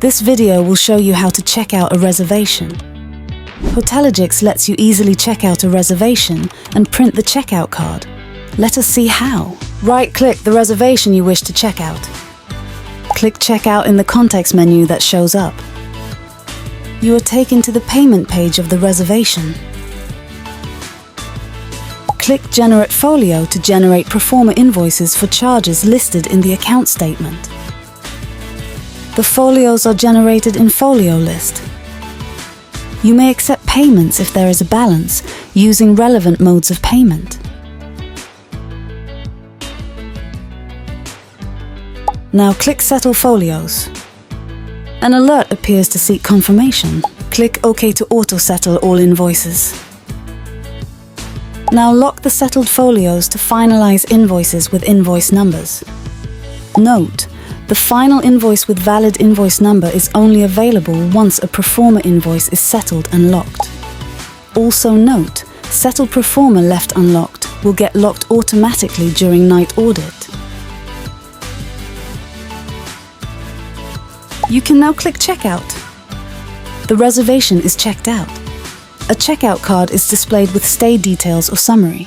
This video will show you how to check out a reservation. Hotelogix lets you easily check out a reservation and print the checkout card. Let us see how. Right-click the reservation you wish to check out. Click Checkout in the context menu that shows up. You are taken to the payment page of the reservation. Click Generate Folio to generate proforma invoices for charges listed in the account statement. The folios are generated in Folio List. You may accept payments if there is a balance using relevant modes of payment. Now click Settle Folios. An alert appears to seek confirmation. Click OK to auto-settle all invoices. Now lock the settled folios to finalize invoices with invoice numbers. Note: the final invoice with valid invoice number is only available once a proforma invoice is settled and locked. Also note, settled proforma left unlocked will get locked automatically during Night Audit. You can now click Checkout. The reservation is checked out. A checkout card is displayed with stay details or summary.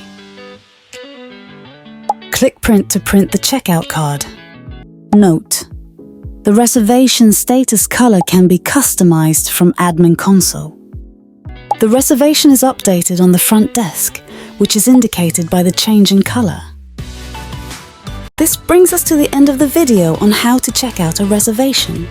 Click Print to print the checkout card. Note: the reservation status color can be customized from Admin Console. The reservation is updated on the front desk, which is indicated by the change in color. This brings us to the end of the video on how to check out a reservation.